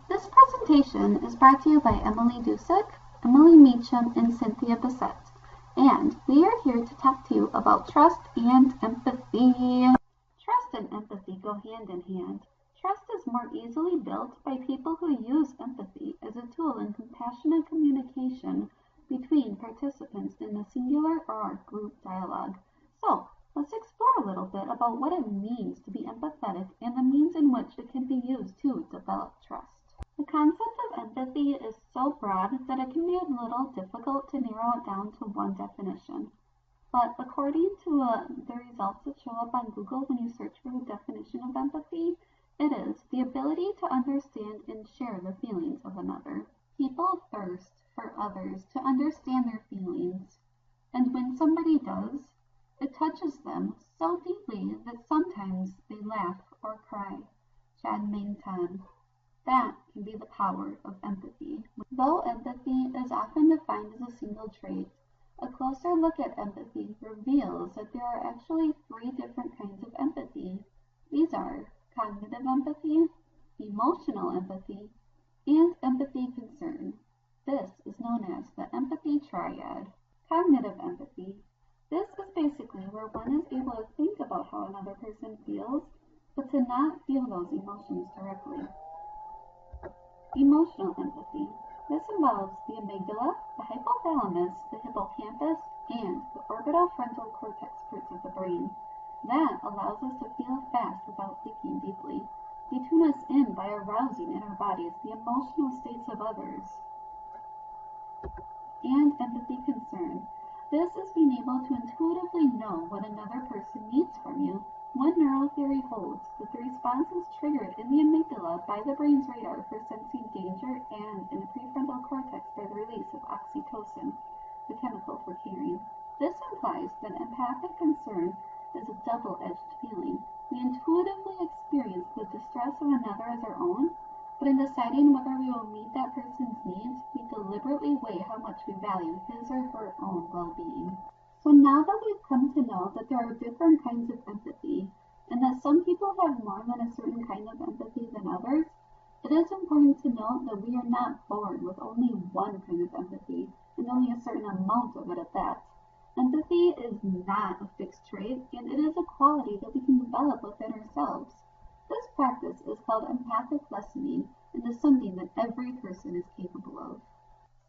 This presentation is brought to you by Emily Dusek, Emily Meacham, and Cynthia Bassette, and we are here to talk to you about trust and empathy. Trust and empathy go hand in hand. Trust is more easily built by people who use empathy as a tool in compassionate communication between participants in a singular or group dialogue. So, let's explore a little bit about what it means to be empathetic and the means in which it can be used to develop trust. The concept of empathy is so broad that it can be a little difficult to narrow it down to one definition. But according to the results that show up on Google when you search for the definition of empathy, it is the ability to understand and share the feelings of another. People thirst for others to understand their feelings, and when somebody does, it touches them so deeply that sometimes they laugh or cry. Chad Mainton. That can be the power of empathy. Though empathy is often defined as a single trait, a closer look at empathy reveals that there are actually three different kinds of empathy. These are cognitive empathy, emotional empathy, and empathy concern. This is known as the empathy triad. Cognitive empathy. This is basically where one is able to think about how another person feels, but to not feel those emotions directly. Emotional empathy. This involves the amygdala, the hypothalamus, the hippocampus, and the orbital frontal cortex parts of the brain. That allows us to feel fast without thinking deeply. They tune us in by arousing in our bodies the emotional states of others. And empathy concern. This is being able to intuitively know what another person needs from you. One neural theory holds that the response is triggered in the amygdala by the brain's radar for sensing danger and in the prefrontal cortex by the release of oxytocin, the chemical for caring. This implies that empathic concern is a double-edged feeling. We intuitively experience the distress of another as our own, but in deciding whether we will meet that person's needs, we deliberately weigh how much we value his or her own well-being. So now that we've come to know that there are different kinds of empathy, and that some people have more than a certain kind of empathy than others, it is important to note that we are not born with only one kind of empathy, and only a certain amount of it at that. Empathy is not a fixed trait, and it is a quality that we can develop within ourselves. This practice is called empathic lessening, and is something that every person is capable of.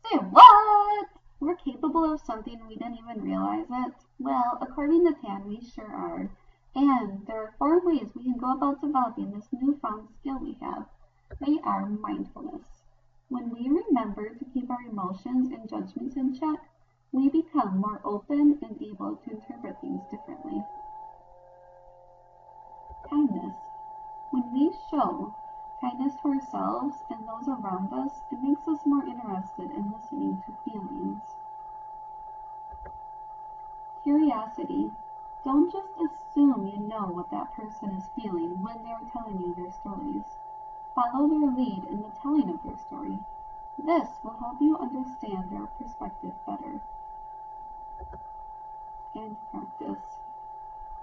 Say what? We're capable of something we didn't even realize it? Well, according to Tan, we sure are. And there are 4 ways we can go about developing this newfound skill we have. They are mindfulness. When we remember to keep our emotions and judgments in check, we become more open and able to interpret things differently. Kindness. When we show kindness to ourselves and those around us, it makes us more interested in listening to feelings. Curiosity. Don't just assume you know what that person is feeling when they are telling you their stories. Follow their lead in the telling of their story. This will help you understand their perspective better. And practice.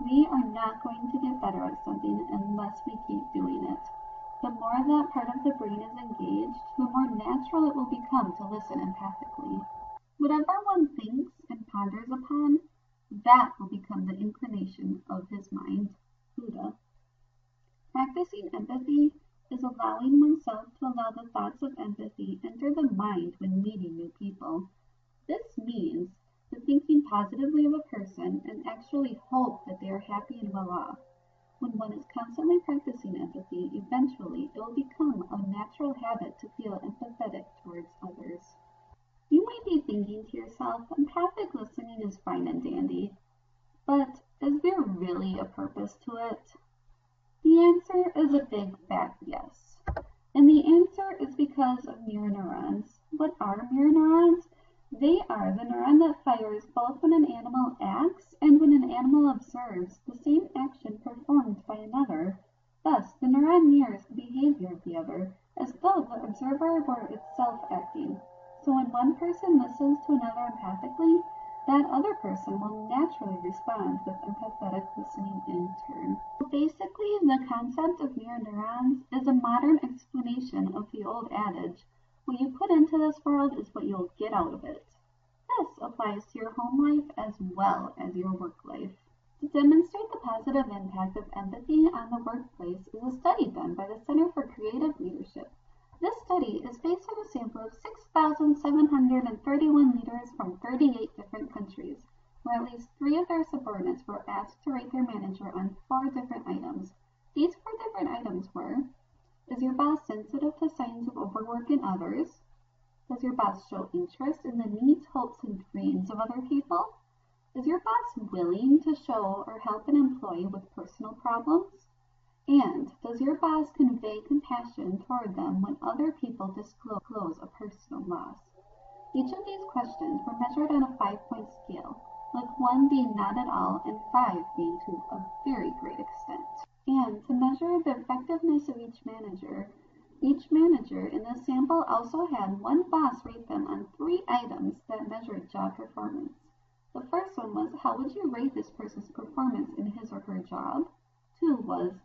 We are not going to get better at something unless we keep doing it. The more that part of the brain is engaged, the more natural it will become to listen empathically. Whatever one thinks and ponders upon, that will become the inclination of his mind. Buddha. Practicing empathy is allowing oneself to allow the thoughts of empathy enter the mind when meeting new people. This means that thinking positively of a person and actually hope that they are happy and well off. When one is constantly practicing empathy, eventually it will become a natural habit to feel empathetic towards others. You might be thinking to yourself, empathic listening is fine and dandy, but is there really a purpose to it? The answer is a big fat yes. And the answer is because of mirror neurons. What are mirror neurons? They are the neuron that fires both when an animal acts and when an animal observes the same action performed by another. Thus, the neuron mirrors the behavior of the other, as though the observer were itself acting. So when one person listens to another empathically, that other person will naturally respond with empathetic listening in turn. So basically, the concept of mirror neurons is a modern explanation of the old adage, what you put into this world is what you'll get out of it. This applies to your home life as well as your work life. To demonstrate the positive impact of empathy on the workplace is a study done by the Center for Creative Leadership. This study is based on a sample of 6,731 leaders from 38 different countries, where at least 3 of their subordinates were asked to rate their manager on 4 different items. These 4 different items were: is your boss sensitive to signs of overwork in others? Does your boss show interest in the needs, hopes, and dreams of other people? Is your boss willing to show or help an employee with personal problems? And does your boss convey compassion toward them when other people disclose a personal loss? Each of these questions were measured on a 5-point scale, with 1 being not at all and 5 being to a very great extent. And to measure the effectiveness of each manager in the sample also had 1 boss rate them on 3 items that measured job performance. The first one was, how would you rate this person's performance in his or her job? 2 was,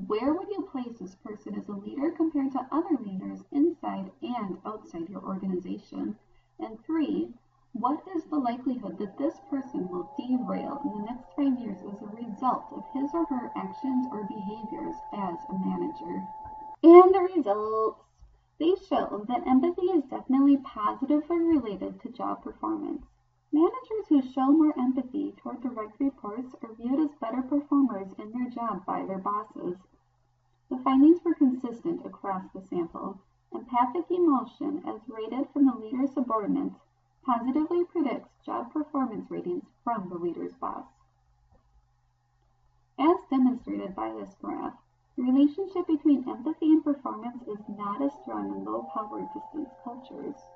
where would you place this person as a leader compared to other leaders inside and outside your organization? And 3, what is the likelihood that this person will derail in the next 5 years as a result of his or her actions or behaviors as a manager? And the results, they show that empathy is definitely positively related to job performance. Managers who show more empathy toward direct reports are viewed as better performers in their job by their bosses. The findings were consistent across the sample. Empathic emotion, as rated from the leader's subordinates, positively predicts job performance ratings from the leader's boss. As demonstrated by this graph, the relationship between empathy and performance is not as strong in low-power distance cultures.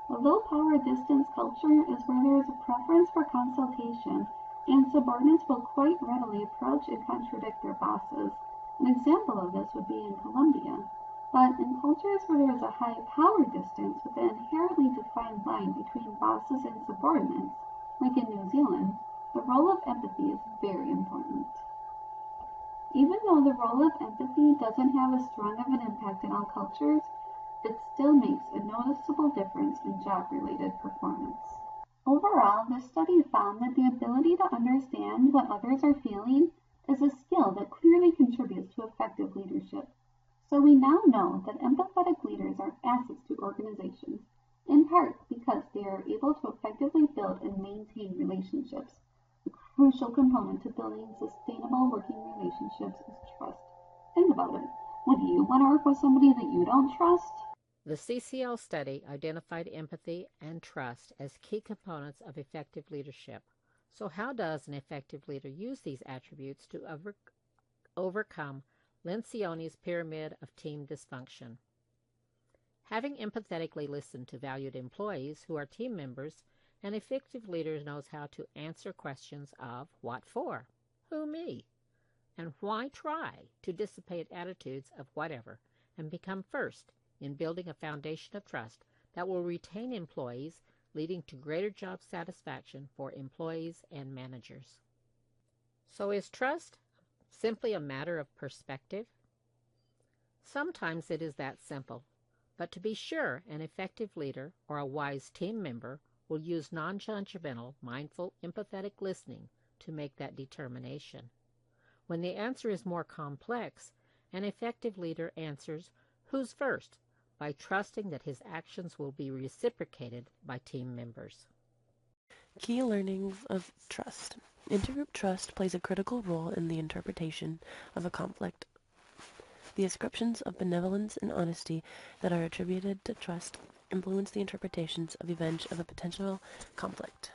A low-power distance culture is where there is a preference for consultation, and subordinates will quite readily approach and contradict their bosses. An example of this would be in Colombia. But in cultures where there is a high power distance with an inherently defined line between bosses and subordinates, like in New Zealand, the role of empathy is very important. Even though the role of empathy doesn't have as strong of an impact in all cultures, it still makes a noticeable difference in job-related performance. Overall, this study found that the ability to understand what others are feeling is a skill that clearly contributes to effective leadership. So we now know that empathetic leaders are assets to organizations, in part because they are able to effectively build and maintain relationships. A crucial component to building sustainable working relationships is trust. Think about it. Would you want to work with somebody that you don't trust? The CCL study identified empathy and trust as key components of effective leadership. So how does an effective leader use these attributes to overcome Lencioni's pyramid of team dysfunction? Having empathetically listened to valued employees who are team members, an effective leader knows how to answer questions of what for, who me, and why try to dissipate attitudes of whatever and become first in building a foundation of trust that will retain employees, leading to greater job satisfaction for employees and managers. So is trust simply a matter of perspective? Sometimes it is that simple, but to be sure, an effective leader or a wise team member will use non-judgmental, mindful, empathetic listening to make that determination. When the answer is more complex, an effective leader answers who's first by trusting that his actions will be reciprocated by team members. Key learnings of trust. Intergroup trust plays a critical role in the interpretation of a conflict. The ascriptions of benevolence and honesty that are attributed to trust influence the interpretations of events of a potential conflict.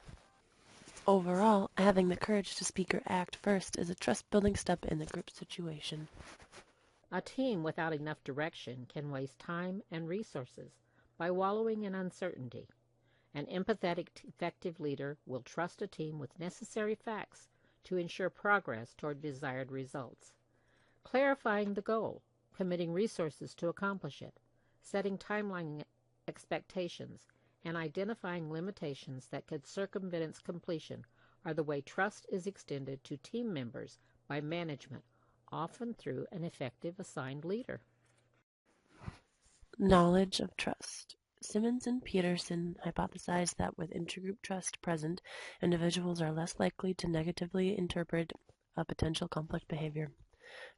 Overall, having the courage to speak or act first is a trust-building step in the group situation. A team without enough direction can waste time and resources by wallowing in uncertainty. An empathetic, effective leader will trust a team with necessary facts to ensure progress toward desired results. Clarifying the goal, committing resources to accomplish it, setting timeline expectations, and identifying limitations that could circumvent its completion are the way trust is extended to team members by management, often through an effective assigned leader. Knowledge of trust. Simmons and Peterson hypothesized that with intergroup trust present, individuals are less likely to negatively interpret a potential conflict behavior.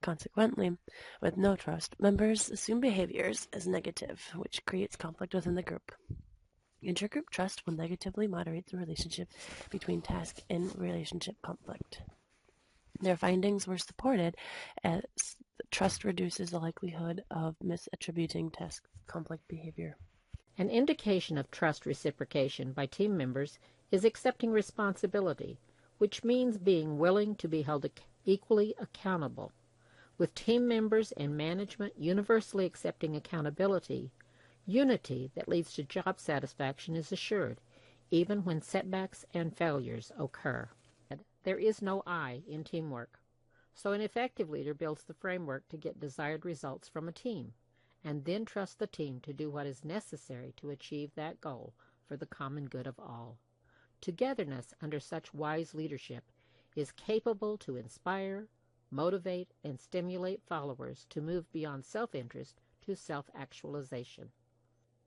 Consequently, with no trust, members assume behaviors as negative, which creates conflict within the group. Intergroup trust will negatively moderate the relationship between task and relationship conflict. Their findings were supported as trust reduces the likelihood of misattributing task conflict behavior. An indication of trust reciprocation by team members is accepting responsibility, which means being willing to be held equally accountable. With team members and management universally accepting accountability, unity that leads to job satisfaction is assured, even when setbacks and failures occur. There is no I in teamwork, so an effective leader builds the framework to get desired results from a team, and then trusts the team to do what is necessary to achieve that goal for the common good of all. Togetherness under such wise leadership is capable to inspire, motivate, and stimulate followers to move beyond self-interest to self-actualization.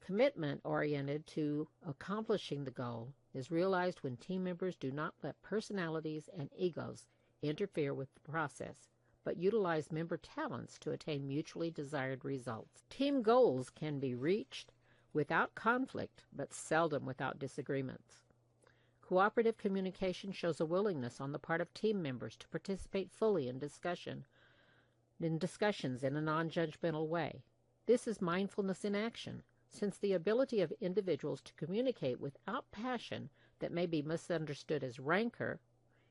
Commitment oriented to accomplishing the goal is realized when team members do not let personalities and egos interfere with the process, but utilize member talents to attain mutually desired results. Team goals can be reached without conflict, but seldom without disagreements. Cooperative communication shows a willingness on the part of team members to participate fully in discussions in a non-judgmental way. This is mindfulness in action, since the ability of individuals to communicate without passion that may be misunderstood as rancor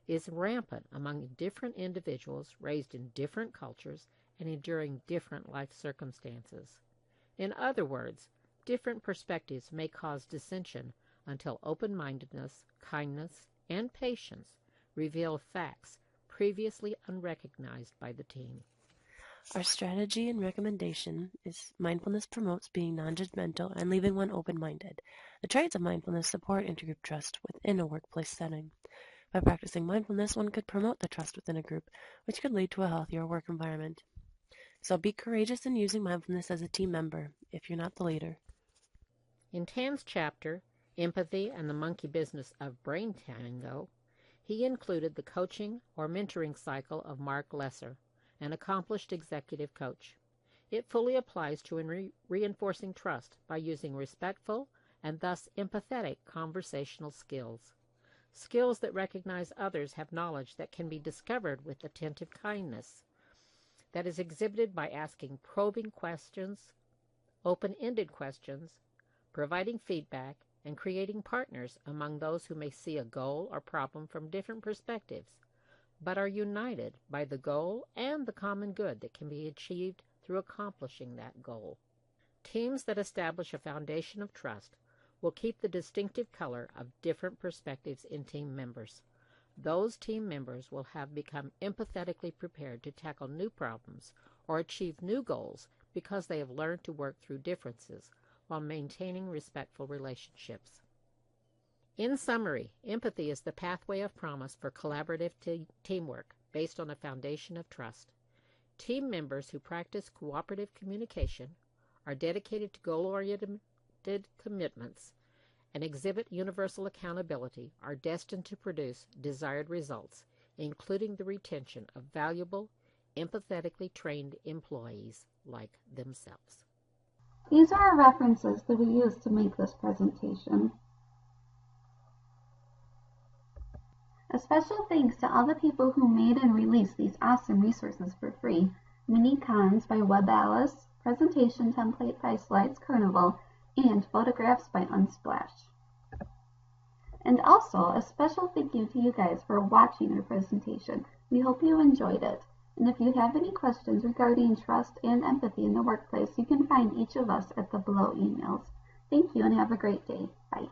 is rampant among different individuals raised in different cultures and enduring different life circumstances. In other words, different perspectives may cause dissension until open-mindedness, kindness, and patience reveal facts previously unrecognized by the team. Our strategy and recommendation is mindfulness promotes being non-judgmental and leaving one open-minded. The traits of mindfulness support intergroup trust within a workplace setting. By practicing mindfulness, one could promote the trust within a group, which could lead to a healthier work environment. So be courageous in using mindfulness as a team member, if you're not the leader. In Tan's chapter, Empathy and the Monkey Business of Brain Tango, he included the coaching or mentoring cycle of Mark Lesser, an accomplished executive coach. It fully applies to reinforcing trust by using respectful and thus empathetic conversational skills. Skills that recognize others have knowledge that can be discovered with attentive kindness, that is exhibited by asking probing questions, open-ended questions, providing feedback, and creating partners among those who may see a goal or problem from different perspectives, but are united by the goal and the common good that can be achieved through accomplishing that goal. Teams that establish a foundation of trust will keep the distinctive color of different perspectives in team members. Those team members will have become empathetically prepared to tackle new problems or achieve new goals because they have learned to work through differences while maintaining respectful relationships. In summary, empathy is the pathway of promise for collaborative teamwork based on a foundation of trust. Team members who practice cooperative communication, are dedicated to goal-oriented commitments, and exhibit universal accountability are destined to produce desired results, including the retention of valuable, empathetically trained employees like themselves. These are our references that we used to make this presentation. A special thanks to all the people who made and released these awesome resources for free. Mini Cons by Web Alice, Presentation Template by Slides Carnival, and Photographs by Unsplash. And also, a special thank you to you guys for watching our presentation. We hope you enjoyed it. And if you have any questions regarding trust and empathy in the workplace, you can find each of us at the below emails. Thank you and have a great day. Bye.